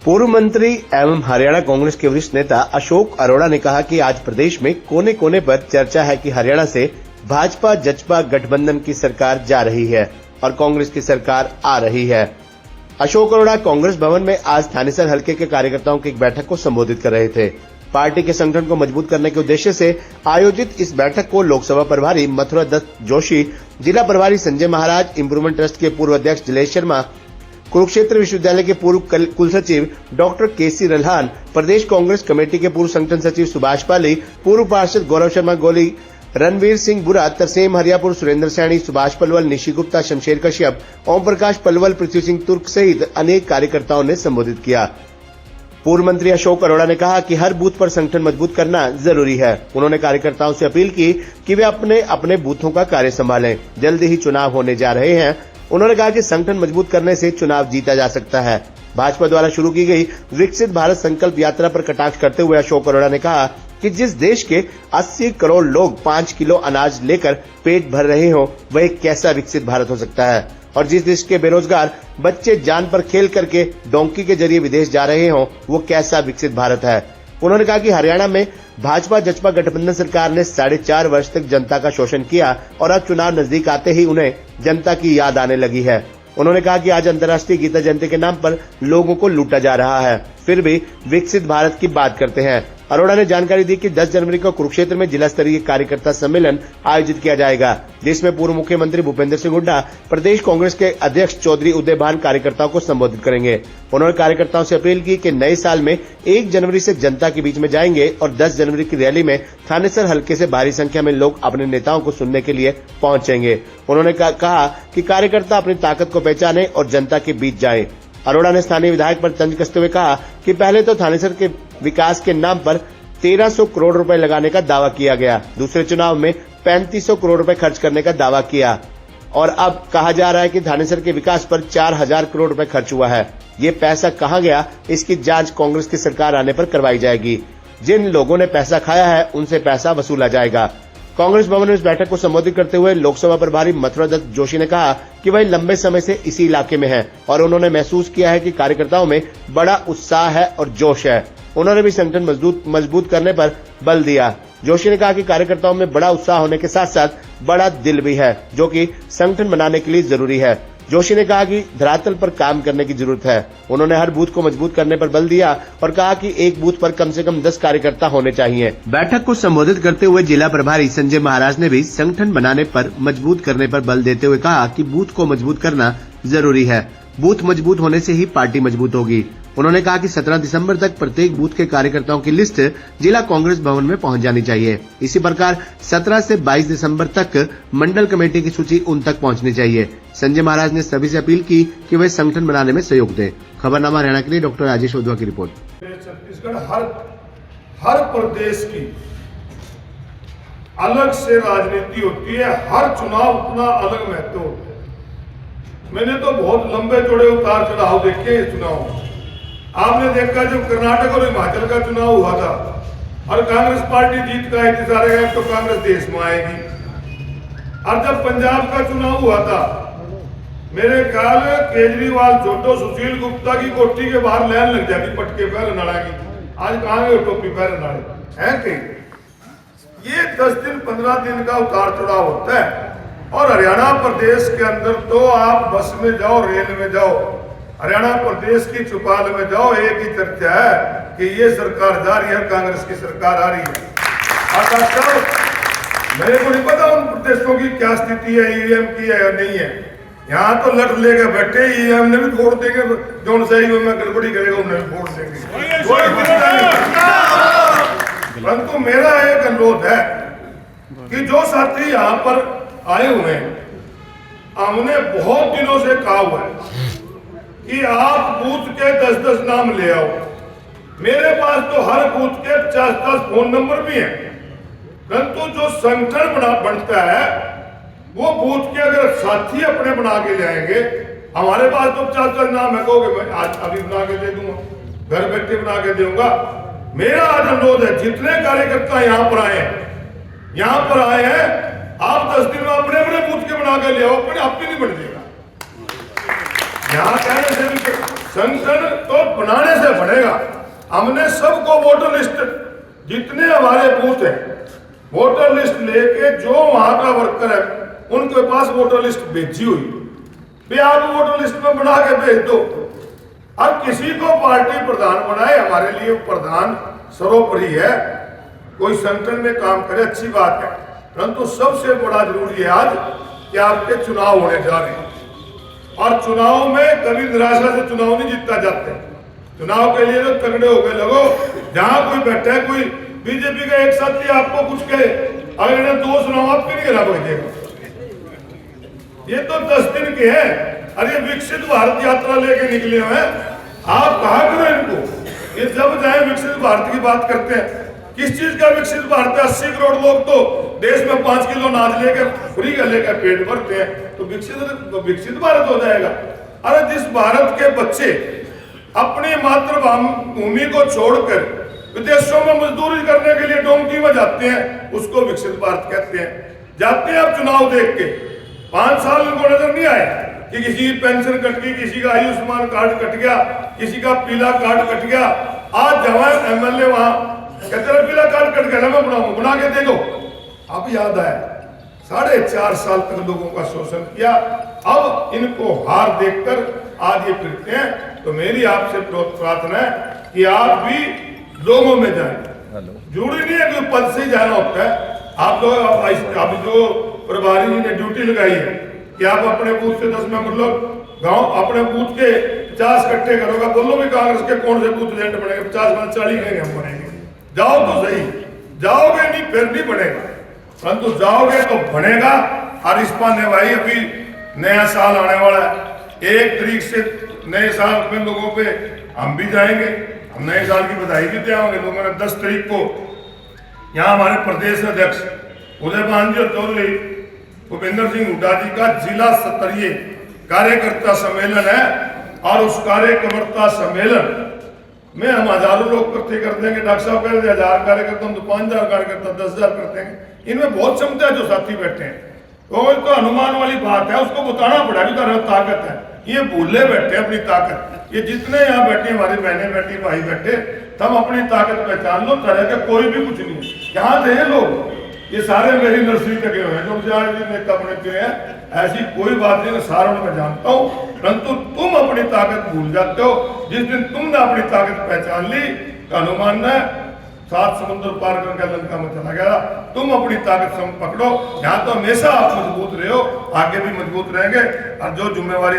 पूर्व मंत्री एवं हरियाणा कांग्रेस के वरिष्ठ नेता अशोक अरोड़ा ने कहा कि आज प्रदेश में कोने कोने पर चर्चा है कि हरियाणा से भाजपा जचपा गठबंधन की सरकार जा रही है और कांग्रेस की सरकार आ रही है। अशोक अरोड़ा कांग्रेस भवन में आज थानेसर हलके के कार्यकर्ताओं की एक बैठक को संबोधित कर रहे थे। पार्टी के संगठन को मजबूत करने के उद्देश्य से आयोजित इस बैठक को लोकसभा प्रभारी मथुरा दत्त जोशी, जिला प्रभारी संजय महाराज, इम्प्रूवमेंट ट्रस्ट के पूर्व अध्यक्ष जलेश शर्मा, कुरुक्षेत्र विश्वविद्यालय के पूर्व कुलसचिव डॉक्टर केसी रल्हान, प्रदेश कांग्रेस कमेटी के पूर्व संगठन सचिव सुभाष पाली, पूर्व पार्षद गौरव शर्मा गोली, रणवीर सिंह बुरा, तरसेम हरियापुर, सुरेंद्र सैनी, सुभाष पलवल, निशी गुप्ता, शमशेर कश्यप, ओम प्रकाश पलवल, पृथ्वी सिंह तुर्क सहित अनेक कार्यकर्ताओं ने संबोधित किया। पूर्व मंत्री अशोक अरोड़ा ने कहा कि हर बूथ पर संगठन मजबूत करना जरूरी है। उन्होंने कार्यकर्ताओं से अपील की कि वे अपने अपने बूथों का कार्य संभालें। जल्द ही चुनाव होने जा रहे हैं। उन्होंने कहा कि संगठन मजबूत करने से चुनाव जीता जा सकता है। भाजपा द्वारा शुरू की गई विकसित भारत संकल्प यात्रा पर कटाक्ष करते हुए अशोक अरोड़ा ने कहा कि जिस देश के 80 करोड़ लोग 5 किलो अनाज लेकर पेट भर रहे हो, वह एक कैसा विकसित भारत हो सकता है। और जिस देश के बेरोजगार बच्चे जान पर खेल करके डोंकी के जरिए विदेश जा रहे हो, वो कैसा विकसित भारत है। उन्होंने कहा कि हरियाणा में भाजपा जचपा गठबंधन सरकार ने 4.5 वर्ष तक जनता का शोषण किया और अब चुनाव नजदीक आते ही उन्हें जनता की याद आने लगी है। उन्होंने कहा कि आज अंतर्राष्ट्रीय गीता जयंती के नाम पर लोगों को लूटा जा रहा है, फिर भी विकसित भारत की बात करते हैं। अरोड़ा ने जानकारी दी कि 10 जनवरी को कुरुक्षेत्र में जिला स्तरीय कार्यकर्ता सम्मेलन आयोजित किया जाएगा, जिसमें पूर्व मुख्यमंत्री भूपेंद्र सिंह हुड्डा, प्रदेश कांग्रेस के अध्यक्ष चौधरी उदय भान कार्यकर्ताओं को संबोधित करेंगे। उन्होंने कार्यकर्ताओं से अपील की कि नए साल में 1 जनवरी से जनता के बीच में जाएंगे और 10 जनवरी की रैली में थानेसर हलके से भारी संख्या में लोग अपने नेताओं को सुनने के लिए पहुंचेंगे। उन्होंने कहा कि कार्यकर्ता अपनी ताकत को पहचाने और जनता के बीच जाए। अरोड़ा ने स्थानीय विधायक पर तंज कसते हुए कहा कि पहले तो थानेसर के विकास के नाम पर 1300 करोड़ रुपए लगाने का दावा किया गया, दूसरे चुनाव में 3500 करोड़ रुपए खर्च करने का दावा किया और अब कहा जा रहा है कि थानेसर के विकास पर 4000 करोड़ रुपए खर्च हुआ है। ये पैसा कहां गया, इसकी जांच कांग्रेस की सरकार आने पर करवाई जाएगी। जिन लोगों ने पैसा खाया है, उनसे पैसा वसूला जाएगा। कांग्रेस भवन में इस बैठक को संबोधित करते हुए लोकसभा प्रभारी मथुरा दत्त जोशी ने कहा कि वह लंबे समय से इसी इलाके में है और उन्होंने महसूस किया है कि कार्यकर्ताओं में बड़ा उत्साह है और जोश है। उन्होंने भी संगठन मजबूत करने पर बल दिया। जोशी ने कहा कि कार्यकर्ताओं में बड़ा उत्साह होने के साथ साथ बड़ा दिल भी है, जो कि संगठन बनाने के लिए जरूरी है। जोशी ने कहा कि धरातल पर काम करने की जरूरत है। उन्होंने हर बूथ को मजबूत करने पर बल दिया और कहा कि एक बूथ पर कम से कम 10 कार्यकर्ता होने चाहिए। बैठक को संबोधित करते हुए जिला प्रभारी संजय महाराज ने भी संगठन बनाने पर मजबूत करने पर बल देते हुए कहा कि बूथ को मजबूत करना जरूरी है। बूथ मजबूत होने से ही पार्टी मजबूत होगी। उन्होंने कहा कि 17 दिसंबर तक प्रत्येक बूथ के कार्यकर्ताओं की लिस्ट जिला कांग्रेस भवन में पहुंच जानी चाहिए। इसी प्रकार 17 से 22 दिसंबर तक मंडल कमेटी की सूची उन तक पहुंचनी चाहिए। संजय महाराज ने सभी से अपील की कि वे संगठन बनाने में सहयोग दें। खबरनामा हरियाणा के लिए डॉक्टर राजेश ओधवा की रिपोर्ट। छत्तीसगढ़ हर प्रदेश की अलग से राजनीति होती है, हर चुनाव अपना अलग महत्व होता है। मैंने तो बहुत लंबे चौड़े उतार चढ़ाव देखे इस चुनाव में। आपने देखा जब कर्नाटक और हिमाचल का चुनाव हुआ था और कांग्रेस पार्टी जीत का इंतजार है तो कांग्रेस देश में आएगी, और जब पंजाब का चुनाव हुआ था, मेरे ख्याल केजरीवाल छोटो सुशील गुप्ता की कोठी के बाहर लाइन लग जाती पटके पहले नाड़ा की। आज कहाँ गए टोपी पहले नाड़े है कहीं। ये 10 दिन 15 दिन का उतार चढ़ाव होता है। और हरियाणा प्रदेश के अंदर तो आप बस में जाओ, रेल में जाओ, हरियाणा प्रदेश की चौपाल में जाओ, एक ही चर्चा है कि ये सरकार जा रही है, कांग्रेस की सरकार आ रही है। मेरे को नहीं पता उन प्रदेशों की क्या स्थिति है, ईवीएम की है या नहीं है। यहाँ तो लट लेके बैठे, ईवीएम ने भी फोड़ देंगे, जो सही में गड़बड़ी करेगा उन्हें भी फोड़ देंगे। परंतु मेरा एक अनुरोध है कि जो साथी यहाँ पर आए हुए हैं, हमने बहुत दिनों से कहा हुआ है कि आप बूथ के 10-10 नाम ले आओ। मेरे पास तो हर बूथ के 50-50 फोन नंबर भी हैं, परंतु जो संगठन बनता है वो बूथ के अगर साथी अपने बना के ले आएंगे, हमारे पास तो 50-50 नाम है, कहोगे मैं आज अभी बना के दे दूंगा, घर बैठे बना के दूंगा। मेरा आज अनुरोध है, जितने कार्यकर्ता यहाँ पर आए हैं, आप 10 दिन में अपने बूथ के बना के ले आओ, अपने आप ही नहीं बन जाएगा। यहाँ कहने से भी संगठन तो बनाने से बढ़ेगा। हमने सबको वोटर लिस्ट, जितने हमारे बूथ हैं, वोटर लिस्ट लेके जो वहां का वर्कर है उनके पास वोटर लिस्ट भेजी हुई, भी आप वोटर लिस्ट में बना के भेज दो। अब किसी को पार्टी प्रधान बनाए, हमारे लिए प्रधान सर्वोपरि है। कोई संगठन में काम करे अच्छी बात है, परंतु सबसे बड़ा जरूरी है आज कि आपके चुनाव होने जा रहे हैं, और चुनाव में कभी निराशा से चुनाव नहीं जीता जाते। चुनाव के लिए तो तगड़े होकर लगो। जहां कोई बैठा है, कोई बीजेपी का एक साथी आपको कुछ कहे, अगर इन्हें 2 चुनाव आपके नहीं गिरा भेजेगा। ये तो 10 दिन के हैं, अरे विकसित भारत यात्रा लेके निकले हुए हैं। आप कहा करो इनको, ये जब जाए विकसित भारत की बात करते हैं, किस चीज का विकसित भारत है? 80 करोड़ लोग तो देश में 5 किलो अनाज लेकर फ्री का लेकर पेट भरते हैं, तो विकसित भारत हो जाएगा। अरे जिस भारत के बच्चे अपनी मातृभूमि को छोड़कर विदेशों में मजदूरी करने के लिए डोंकी में जाते हैं, उसको विकसित भारत कहते हैं। जाते हैं आप चुनाव देख के, 5 साल इनको नजर नहीं आए कि किसी की पेंशन कट गई, किसी का आयुष्मान कार्ड कट गया, किसी का पीला कार्ड कट गया। आज जवान एमएलए वहां कहते हैं पीला कार्ड कट गया, मैं बनाऊंगा, बना के दे दो। अब याद आया, 4.5 साल तक लोगों का शोषण किया, अब इनको हार देखकर आज ये फिरते हैं। तो मेरी आपसे प्रार्थना है कि आप भी लोगों में जाएं। जरूरी नहीं है कि पद से ही जाना होता है। आप लोग अभी जो प्रभारी जी ने ड्यूटी लगाई है कि आप अपने बूथ से 10 मेंबर लोग गांव अपने बूथ के 50 इकट्ठे करोगे, बोलो भी कांग्रेस के कौन से बूथ एजेंट बनेंगे? 50 में 40 कहेंगे हम बनेंगे। जाओ तो सही, जाओगे नहीं फिर नहीं बनेगा, परंतु जाओगे तो बनेगा। और इस पाने भाई अभी नया साल आने वाला है, 1 तारीख से नए साल में लोगों पे हम भी जाएंगे, हम नए साल की बधाई भी देंगे लोगों ने। 10 तारीख को यहाँ हमारे प्रदेश अध्यक्ष उदय भान जी चौधरी भूपेंद्र सिंह हुड्डा जी का जिला स्तरीय कार्यकर्ता सम्मेलन है, और उस कार्यकर्ता सम्मेलन में हम हजारों लोग इकट्ठे कर देंगे। डॉक्टर साहब कह रहे 1000 कार्यकर्ता, हम तो 5000 कार्यकर्ता, 10,000 करते हैं। इनमें बहुत क्षमता है जो साथी बैठे हैं, तो अनुमान वाली बात है, उसको बताना पड़ा कि तरह ताकत है। ये भूले बैठे अपनी ताकत। ये जितने यहाँ बैठे, हमारी बहनें बैठी, भाई बैठे, तब अपनी ताकत पहचान लो। तरह के कोई भी कुछ नहीं। यहाँ थे लोग, ये सारे मेरी नर्सरी के गए हैं, जो कपड़े के हैं, ऐसी कोई बात नहीं, सारों में जानता हूँ। परंतु तुम अपनी ताकत भूल जाते हो। जिस दिन तुमने अपनी ताकत पहचान ली, हनुमान ने 7 समुद्र पार करके लंका में चला गया। तुम अपनी ताकत पकड़ो, यहाँ तो हमेशा आप मजबूत रहो, आगे भी मजबूत रहेंगे। और जो जिम्मेवारी